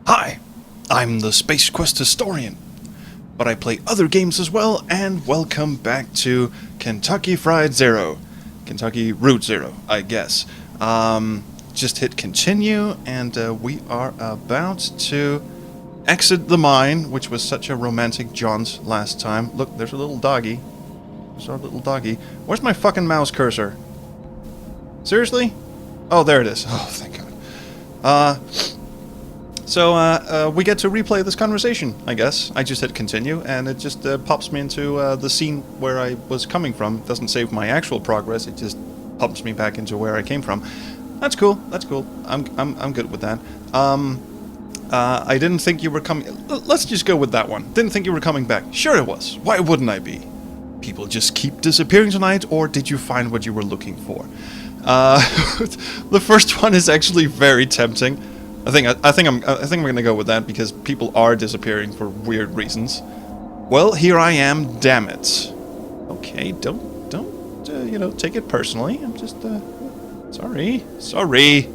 Hi, I'm the Space Quest historian, but I play other games as well, and welcome back to Kentucky Fried Zero. Kentucky Route Zero, I guess. Just hit continue, and we are about to exit the mine, which was such a romantic jaunt last time. Look, there's a little doggy. There's our little doggy. Where's my fucking mouse cursor? Seriously? Oh, there it is. Oh, thank God. So we get to replay this conversation, I guess. I just hit continue, and it just pops me into the scene where I was coming from. It doesn't save my actual progress, it just pops me back into where I came from. That's cool, that's cool. I'm good with that. I didn't think you were coming... Let's just go with that one. Didn't think you were coming back. Sure it was. Why wouldn't I be? People just keep disappearing tonight, or did you find what you were looking for? The first one is actually very tempting. I think I'm gonna go with that because people are disappearing for weird reasons. Well, here I am, damn it. Okay, don't take it personally. I'm just sorry.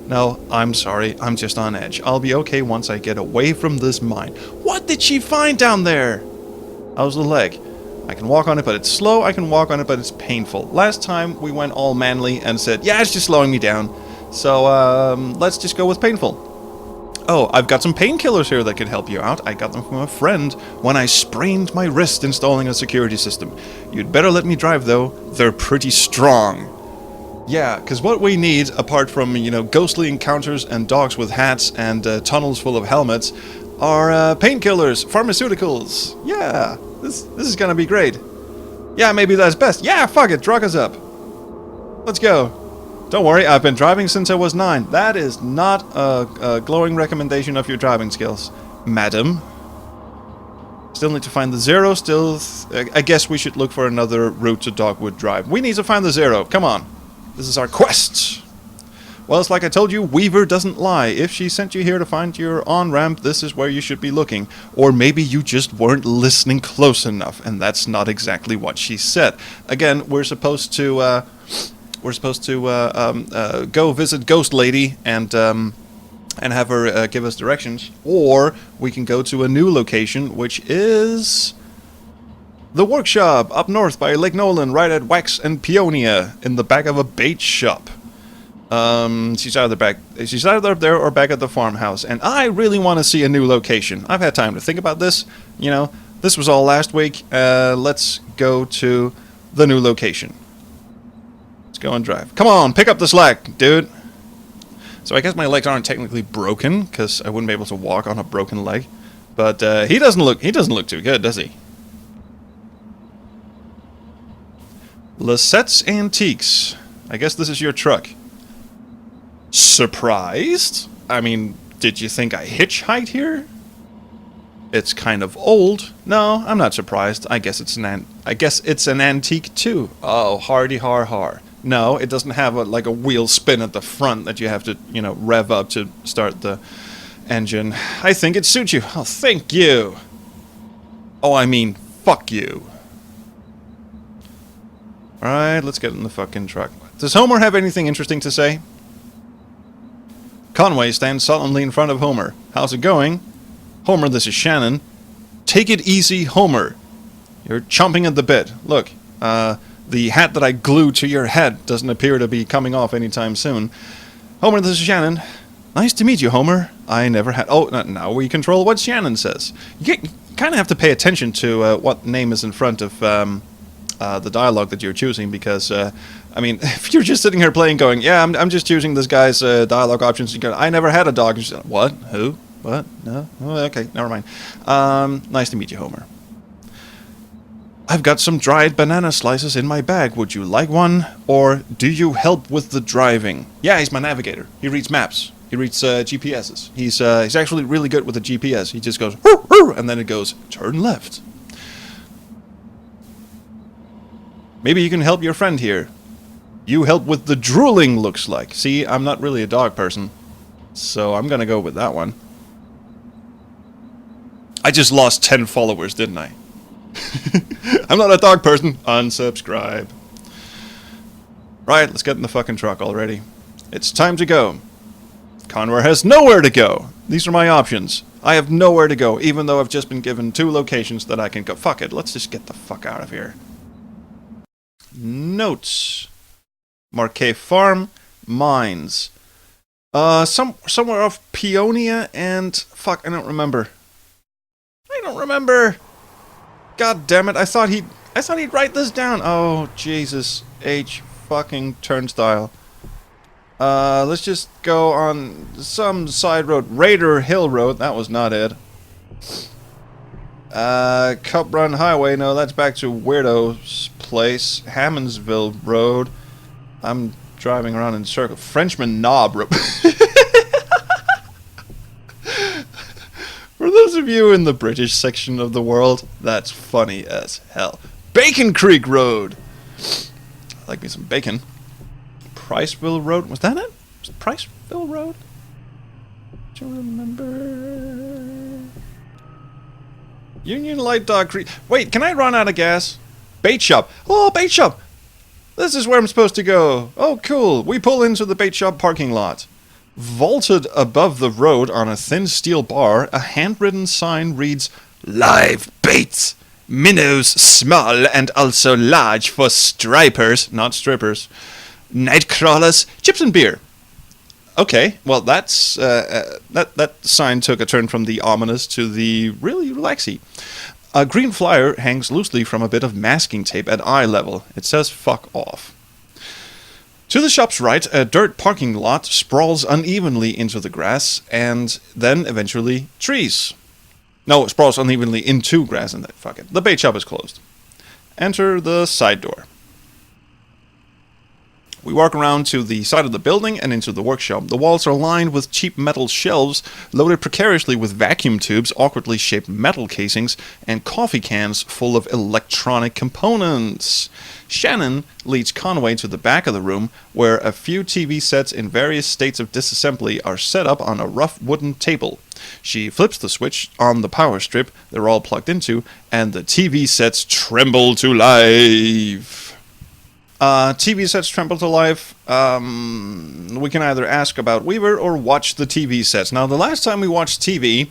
No, I'm sorry. I'm just on edge. I'll be okay once I get away from this mine. What did she find down there? How's the leg? I can walk on it, but it's slow. I can walk on it, but it's painful. Last time we went all manly and said, yeah, it's just slowing me down. So, let's just go with painful. Oh, I've got some painkillers here that could help you out. I got them from a friend when I sprained my wrist installing a security system. You'd better let me drive, though. They're pretty strong. Yeah, because what we need, apart from, ghostly encounters and dogs with hats and tunnels full of helmets, are painkillers, pharmaceuticals. Yeah, this is gonna be great. Yeah, maybe that's best. Yeah, fuck it, drug us up. Let's go. Don't worry, I've been driving since I was 9. That is not a glowing recommendation of your driving skills, madam. Still need to find the zero, I guess we should look for another route to Dogwood Drive. We need to find the zero, come on. This is our quest. Well, it's like I told you, Weaver doesn't lie. If she sent you here to find your on-ramp, this is where you should be looking. Or maybe you just weren't listening close enough, and that's not exactly what she said. Again, we're supposed to go visit Ghost Lady and have her give us directions, or we can go to a new location, which is the workshop up north by Lake Nolan, right at Wax and Peonia, in the back of a bait shop. She's either up there or back at the farmhouse, and I really want to see a new location. I've had time to think about this. This was all last week. Let's go to the new location. Go and drive. Come on, pick up the slack, dude. So I guess my legs aren't technically broken because I wouldn't be able to walk on a broken leg. But he doesn't look too good, does he? Lissette's Antiques. I guess this is your truck. Surprised? I mean, did you think I hitchhiked here? It's kind of old. No, I'm not surprised. I guess it's an antique too. Oh, hardy har har. No, it doesn't have a wheel spin at the front that you have to, rev up to start the engine. I think it suits you. Oh, thank you. Oh, I mean, fuck you. Alright, let's get in the fucking truck. Does Homer have anything interesting to say? Conway stands solemnly in front of Homer. How's it going? Homer, this is Shannon. Take it easy, Homer. You're chomping at the bit. Look, the hat that I glued to your head doesn't appear to be coming off anytime soon. Homer, this is Shannon. Nice to meet you, Homer. I never had... Oh, now we control what Shannon says. You kind of have to pay attention to what name is in front of the dialogue that you're choosing, because, I mean, if you're just sitting here playing going, yeah, I'm just choosing this guy's dialogue options, you go, I never had a dog. And like, what? Who? What? No? Oh, okay, never mind. Nice to meet you, Homer. I've got some dried banana slices in my bag. Would you like one? Or do you help with the driving? Yeah, he's my navigator. He reads maps. He reads GPSs. He's actually really good with the GPS. He just goes, hoo, hoo, and then it goes, turn left. Maybe you can help your friend here. You help with the drooling, looks like. See, I'm not really a dog person, so I'm gonna go with that one. I just lost 10 followers, didn't I? I'm not a dog person. Unsubscribe. Right, let's get in the fucking truck already. It's time to go. Conway has nowhere to go. These are my options. I have nowhere to go, even though I've just been given 2 locations that I can go. Fuck it, let's just get the fuck out of here. Notes. Marquet Farm, Mines. Somewhere off Peonia and... Fuck, I don't remember. God damn it, I thought he'd write this down. Oh, Jesus. H fucking turnstile. Let's just go on some side road. Raider Hill Road, that was not it. Cup Run Highway, no, that's back to Weirdo's place. Hammondsville Road. I'm driving around in circles. Frenchman Knob Road. For those of you in the British section of the world, that's funny as hell. Bacon Creek Road. I like me some bacon. Priceville Road. Was that it? Was it Priceville Road? Do you remember? Union Light Dog Creek. Wait, can I run out of gas? Bait shop. Oh, bait shop. This is where I'm supposed to go. Oh, cool. We pull into the bait shop parking lot. Vaulted above the road on a thin steel bar, a handwritten sign reads, "Live baits. Minnows small and also large for stripers," not strippers. "Night crawlers, chips and beer." Okay, well that's that sign took a turn from the ominous to the really relaxy. A green flyer hangs loosely from a bit of masking tape at eye level. It says "fuck off." To the shop's right, a dirt parking lot sprawls unevenly into the grass, and then eventually trees. No, it sprawls unevenly into grass, and fuck it. The bait shop is closed. Enter the side door. We walk around to the side of the building and into the workshop. The walls are lined with cheap metal shelves, loaded precariously with vacuum tubes, awkwardly shaped metal casings, and coffee cans full of electronic components. Shannon leads Conway to the back of the room, where a few TV sets in various states of disassembly are set up on a rough wooden table. She flips the switch on the power strip they're all plugged into, and the TV sets tremble to life. TV sets tremble to life. We can either ask about Weaver or watch the TV sets. Now, the last time we watched TV,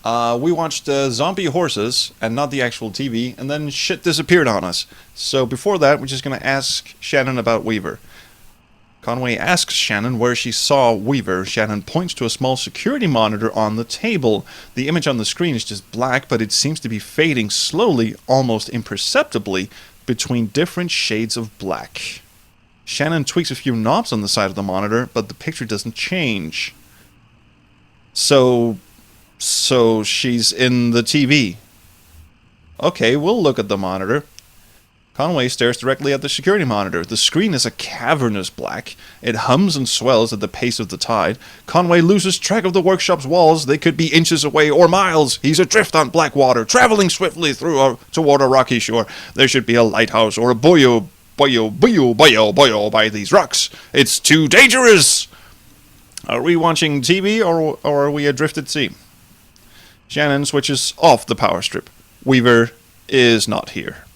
we watched Zombie Horses and not the actual TV, and then shit disappeared on us. So before that, we're just going to ask Shannon about Weaver. Conway asks Shannon where she saw Weaver. Shannon points to a small security monitor on the table. The image on the screen is just black, but it seems to be fading slowly, almost imperceptibly, between different shades of black. Shannon tweaks a few knobs on the side of the monitor, but the picture doesn't change. So she's in the TV. Okay, we'll look at the monitor. Conway stares directly at the security monitor. The screen is a cavernous black. It hums and swells at the pace of the tide. Conway loses track of the workshop's walls. They could be inches away or miles. He's adrift on black water, traveling swiftly toward a rocky shore. There should be a lighthouse or a buoy by these rocks. It's too dangerous! Are we watching TV or are we adrift at sea? Shannon switches off the power strip. Weaver is not here.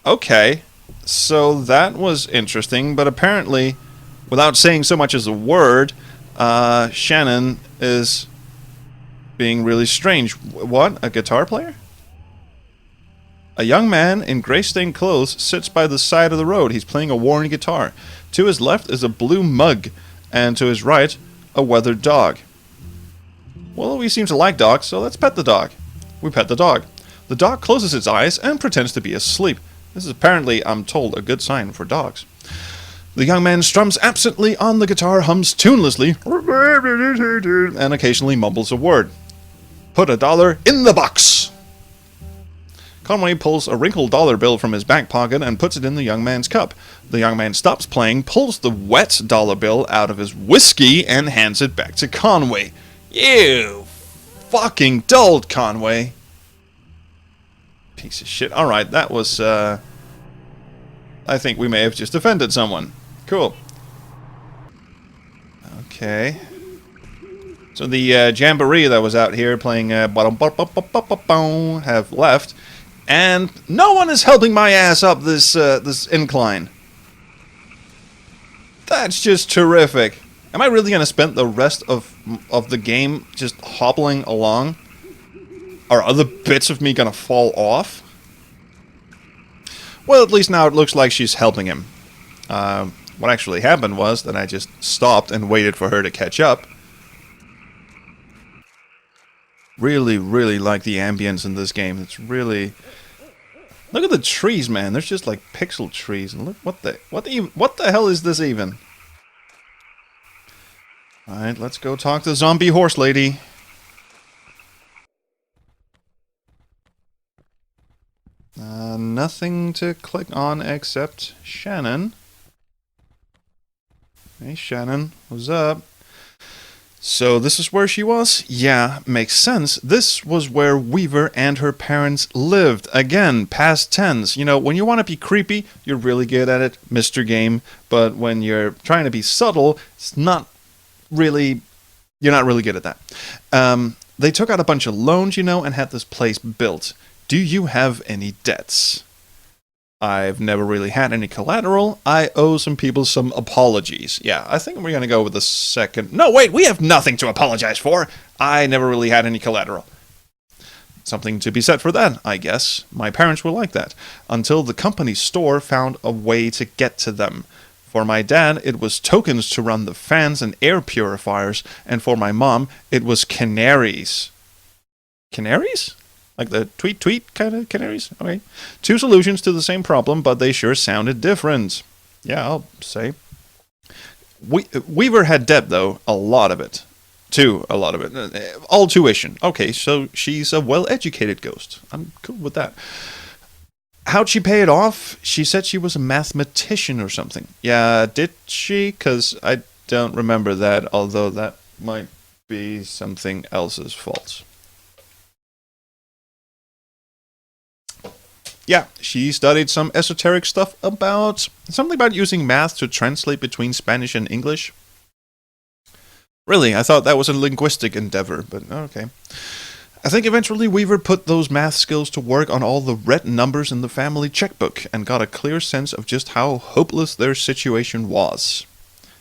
Okay, so that was interesting, but apparently, without saying so much as a word, Shannon is being really strange. What? A guitar player? A young man in gray-stained clothes sits by the side of the road. He's playing a worn guitar. To his left is a blue mug, and to his right, a weathered dog. Well, we seem to like dogs, so let's pet the dog. We pet the dog. The dog closes its eyes and pretends to be asleep. This is apparently, I'm told, a good sign for dogs. The young man strums absently on the guitar, hums tunelessly, and occasionally mumbles a word. Put $1 in the box! Conway pulls a wrinkled dollar bill from his back pocket and puts it in the young man's cup. The young man stops playing, pulls the wet dollar bill out of his whiskey, and hands it back to Conway. You fucking dolt, Conway. Piece of shit. Alright, that was, I think we may have just offended someone. Cool. Okay. So the jamboree that was out here playing have left, and no one is helping my ass up this incline. That's just terrific. Am I really gonna spend the rest of the game just hobbling along? Are other bits of me gonna fall off? Well, at least now it looks like she's helping him. What actually happened was that I just stopped and waited for her to catch up. Really, really like the ambience in this game. It's really... Look at the trees, man. There's just like pixel trees. And look, what the hell is this even? Alright, let's go talk to the zombie horse lady. Nothing to click on except Shannon. Hey Shannon, what's up? So this is where she was? Yeah, makes sense. This was where Weaver and her parents lived. Again, past tense. You know, when you want to be creepy, you're really good at it, Mr. Game. But when you're trying to be subtle, it's not really... You're not really good at that. They took out a bunch of loans, you know, and had this place built. Do you have any debts? I've never really had any collateral. I owe some people some apologies. Yeah, I think we're going to go with the second... No, wait, we have nothing to apologize for. I never really had any collateral. Something to be said for that, I guess. My parents were like that. Until the company store found a way to get to them. For my dad, it was tokens to run the fans and air purifiers. And for my mom, it was canaries. Canaries? Like the tweet kind of canaries? Okay. 2 solutions to the same problem, but they sure sounded different. Yeah, I'll say. Weaver had debt, though. A lot of it. A lot of it. All tuition. Okay, so she's a well-educated ghost. I'm cool with that. How'd she pay it off? She said she was a mathematician or something. Yeah, did she? Because I don't remember that, although that might be something else's fault. Yeah, she studied some esoteric stuff about... Something about using math to translate between Spanish and English. Really, I thought that was a linguistic endeavor, but okay. I think eventually Weaver put those math skills to work on all the red numbers in the family checkbook and got a clear sense of just how hopeless their situation was.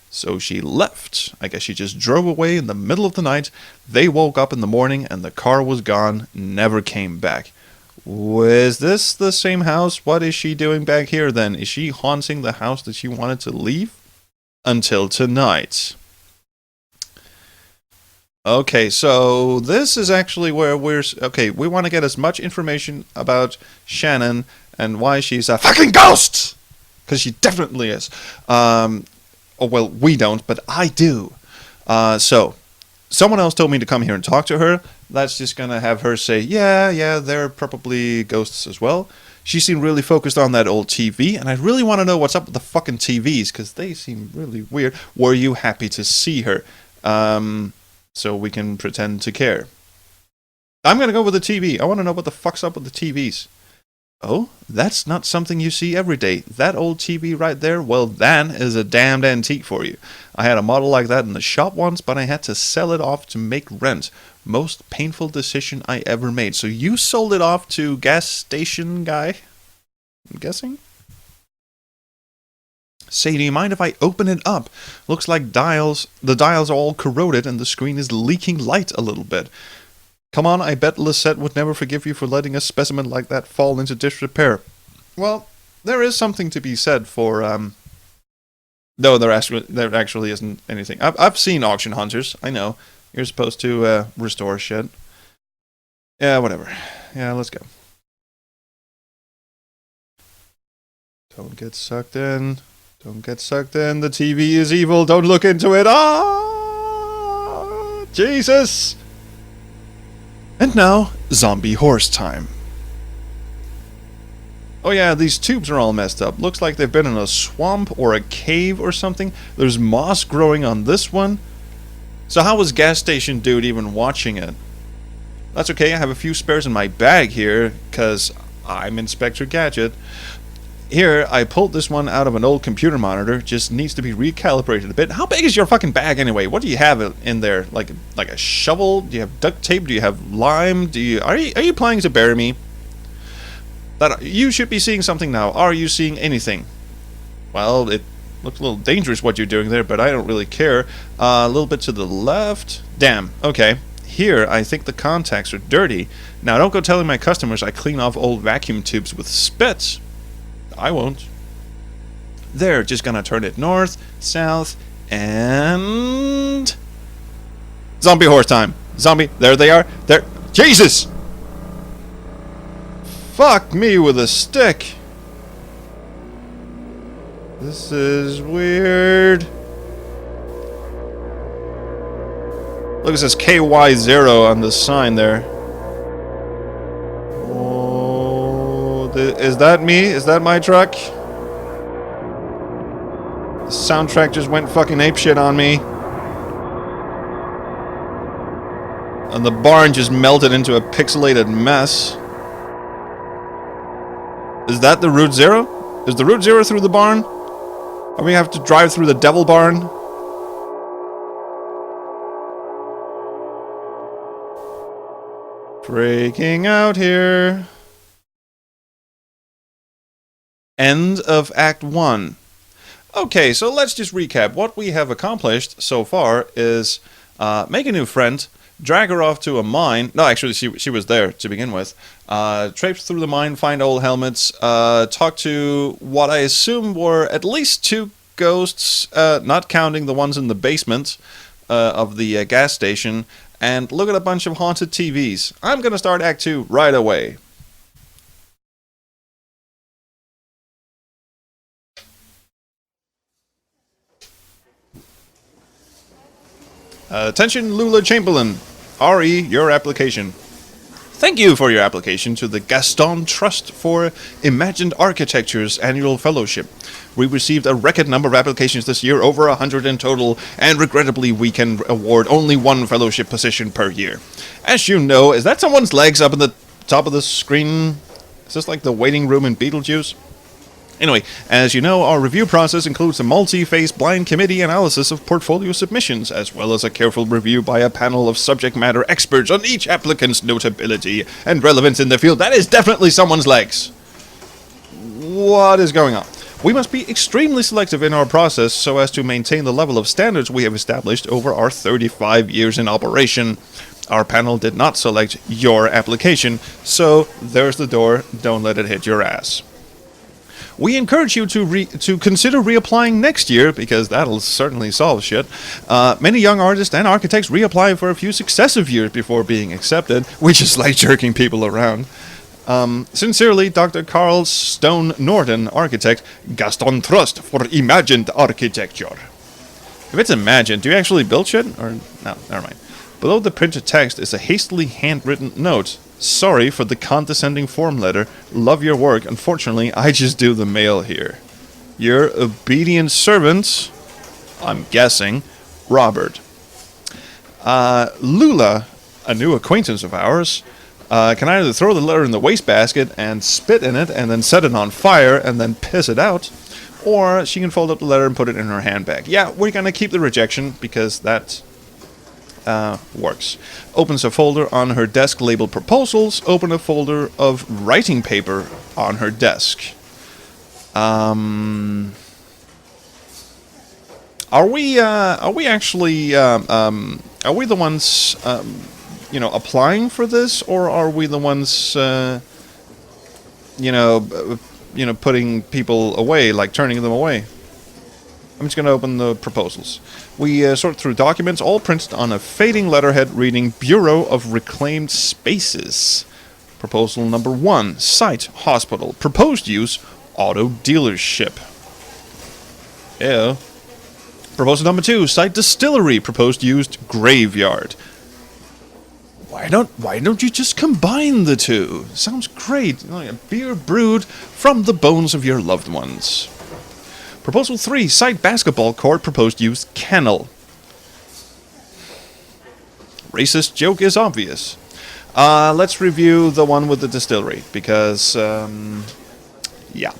So she left. I guess she just drove away in the middle of the night. They woke up in the morning and the car was gone, never came back. Was this the same house? What is she doing back here then? Is she haunting the house that she wanted to leave? Until tonight. Okay, so this is actually where we're... Okay, we want to get as much information about Shannon and why she's a fucking ghost! Because she definitely is. Oh, well, we don't, but I do. So, someone else told me to come here and talk to her. That's just going to have her say, yeah, they're probably ghosts as well. She seemed really focused on that old TV, and I really want to know what's up with the fucking TVs, because they seem really weird. Were you happy to see her? So we can pretend to care. I'm going to go with the TV. I want to know what the fuck's up with the TVs. Oh, that's not something you see every day. That old TV right there, well, that is a damned antique for you. I had a model like that in the shop once, but I had to sell it off to make rent. Most painful decision I ever made. So you sold it off to gas station guy? I'm guessing? Say, do you mind if I open it up? Looks like the dials are all corroded and the screen is leaking light a little bit. Come on, I bet Lisette would never forgive you for letting a specimen like that fall into disrepair. Well, there is something to be said for, No, there actually isn't anything. I've seen auction hunters, I know. You're supposed to, restore shit. Yeah, whatever. Yeah, let's go. Don't get sucked in. Don't get sucked in. The TV is evil. Don't look into it. Ah! Jesus! And now, zombie horse time. Oh yeah, these tubes are all messed up. Looks like they've been in a swamp or a cave or something. There's moss growing on this one. So how was gas station dude even watching it? That's okay, I have a few spares in my bag here, because I'm Inspector Gadget. Here, I pulled this one out of an old computer monitor. Just needs to be recalibrated a bit. How big is your fucking bag anyway? What do you have in there? Like a shovel? Do you have duct tape? Do you have lime? Are you planning to bury me? You should be seeing something now. Are you seeing anything? Well, it Looks a little dangerous what you're doing there, but I don't really care. A little bit to the left. Damn, okay. Here, I think the contacts are dirty. Now, don't go telling my customers I clean off old vacuum tubes with spit. I won't. There, just gonna turn it north, south, and... Zombie horse time. Zombie, there they are. There. Jesus! Fuck me with a stick. This is weird. Look, it says KY0 on the sign there. Oh, is that me? Is that my truck? The soundtrack just went fucking apeshit on me. And the barn just melted into a pixelated mess. Is that the Route Zero? Is the Route Zero through the barn? Or we have to drive through the Devil Barn? Freaking out here. End of Act 1. Okay, so let's just recap. What we have accomplished so far is make a new friend, drag her off to a mine. No, actually, she was there to begin with. Traipse through the mine, find old helmets, talk to what I assume were at least 2 ghosts, not counting the ones in the basement of the gas station, and look at a bunch of haunted TVs. I'm going to start Act 2 right away. Attention, Lula Chamberlain. RE, your application. Thank you for your application to the Gaston Trust for Imagined Architecture's annual fellowship. We received a record number of applications this year, over 100 in total, and regrettably we can award only 1 fellowship position per year. As you know, is that someone's legs up in the top of the screen? Is this like the waiting room in Beetlejuice? Anyway, as you know, our review process includes a multi-phase blind committee analysis of portfolio submissions, as well as a careful review by a panel of subject matter experts on each applicant's notability and relevance in the field. That is definitely someone's legs. What is going on? We must be extremely selective in our process so as to maintain the level of standards we have established over our 35 years in operation. Our panel did not select your application, so there's the door. Don't let it hit your ass. We encourage you to consider reapplying next year, because that'll certainly solve shit. Many young artists and architects reapply for a few successive years before being accepted. We just like jerking people around. Sincerely, Dr. Carl Stone Norton, architect, Gaston Trust for Imagined Architecture. If it's imagined, do you actually build shit? Or no, never mind. Below the printed text is a hastily handwritten note. Sorry for the condescending form letter. Love your work. Unfortunately, I just do the mail here. Your obedient servant, I'm guessing, Robert. Lula, a new acquaintance of ours, can either throw the letter in the wastebasket and spit in it and then set it on fire and then piss it out, or she can fold up the letter and put it in her handbag. Yeah, we're going to keep the rejection because that works. Opens a folder on her desk labeled proposals. Open a folder of writing paper on her desk. Are we actually are we the ones applying for this, or are we the ones putting people away, like turning them away? I'm just going to open the proposals. We sort through documents, all printed on a fading letterhead reading Bureau of Reclaimed Spaces. Proposal number 1, site, hospital. Proposed use, auto dealership. Ew. Proposal number 2, site, distillery. Proposed use, graveyard. Why don't you just combine the two? Sounds great. A beer brewed from the bones of your loved ones. Proposal 3, site basketball court, proposed use, kennel. Racist joke is obvious. Let's review the one with the distillery, because, yeah.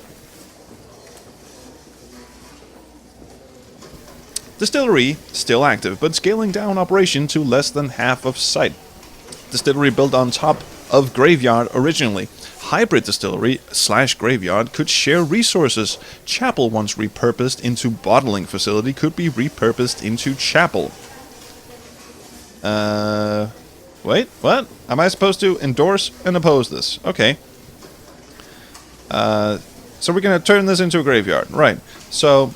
Distillery, still active, but scaling down operation to less than half of site. Distillery built on top of graveyard originally. Hybrid distillery / graveyard could share resources. Chapel, once repurposed into bottling facility, could be repurposed into chapel. Wait, what? Am I supposed to endorse and oppose this? Okay. So we're gonna turn this into a graveyard, right? So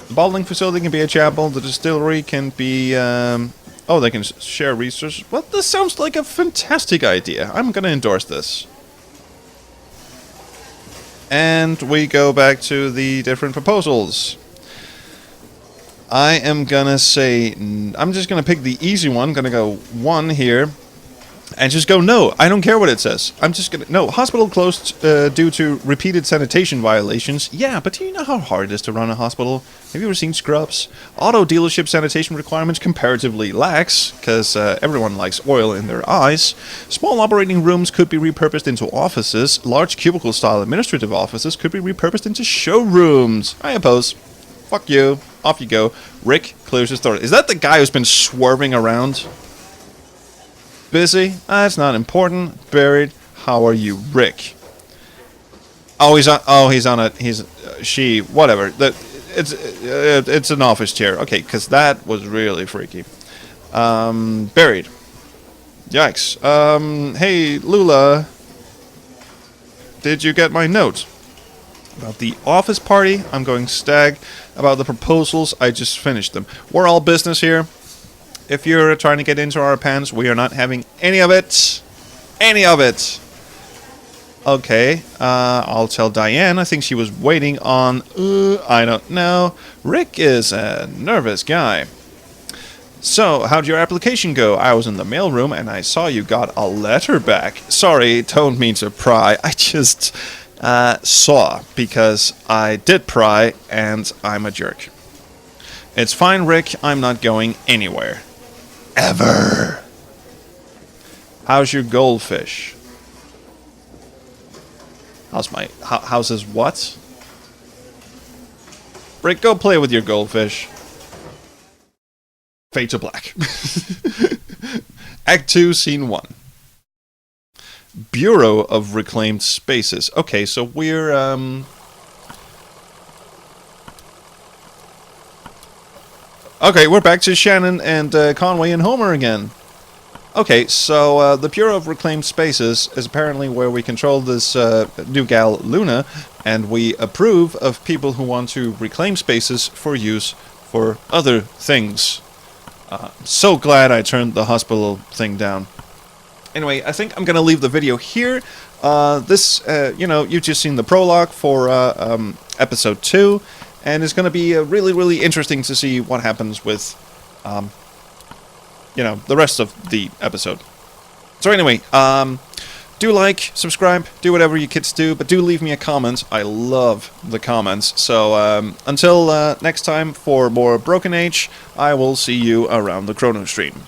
the bottling facility can be a chapel. The distillery can be. Oh, they can share resources. Well, this sounds like a fantastic idea. I'm gonna endorse this. And we go back to the different proposals. I am gonna say, I'm just gonna pick the easy one. Gonna go 1 here. And just go, no, I don't care what it says. I'm just gonna, no, hospital closed due to repeated sanitation violations. Yeah, but do you know how hard it is to run a hospital? Have you ever seen Scrubs? Auto dealership sanitation requirements comparatively lax, because everyone likes oil in their eyes. Small operating rooms could be repurposed into offices. Large cubicle-style administrative offices could be repurposed into showrooms. I oppose. Fuck you. Off you go. Rick clears his throat. Is that the guy who's been swerving around? Busy? That's not important. Buried? How are you, Rick? Oh, he's on. Oh, he's on a. He's she. Whatever. It's an office chair. Okay, because that was really freaky. Buried. Yikes. Hey, Lula. Did you get my note about the office party? I'm going stag. About the proposals, I just finished them. We're all business here. If you're trying to get into our pants, we are not having any of it. Any of it. Okay, I'll tell Diane. I think she was waiting on... I don't know. Rick is a nervous guy. So, how'd your application go? I was in the mailroom and I saw you got a letter back. Sorry, don't mean to pry. I just saw because I did pry and I'm a jerk. It's fine, Rick. I'm not going anywhere. Ever. How's your goldfish? How's his what? Rick, go play with your goldfish. Fade to black. Act 2, Scene 1. Bureau of Reclaimed Spaces. Okay, so we're, okay, we're back to Shannon and Conway and Homer again. Okay, so the Bureau of Reclaimed Spaces is apparently where we control this new gal, Luna, and we approve of people who want to reclaim spaces for use for other things. So glad I turned the hospital thing down. Anyway, I think I'm going to leave the video here. You know, you've just seen the prologue for episode 2. And it's going to be really, really interesting to see what happens with, you know, the rest of the episode. So anyway, do like, subscribe, do whatever you kids do, but do leave me a comment. I love the comments. So until next time for more Broken Age, I will see you around the Chrono Stream.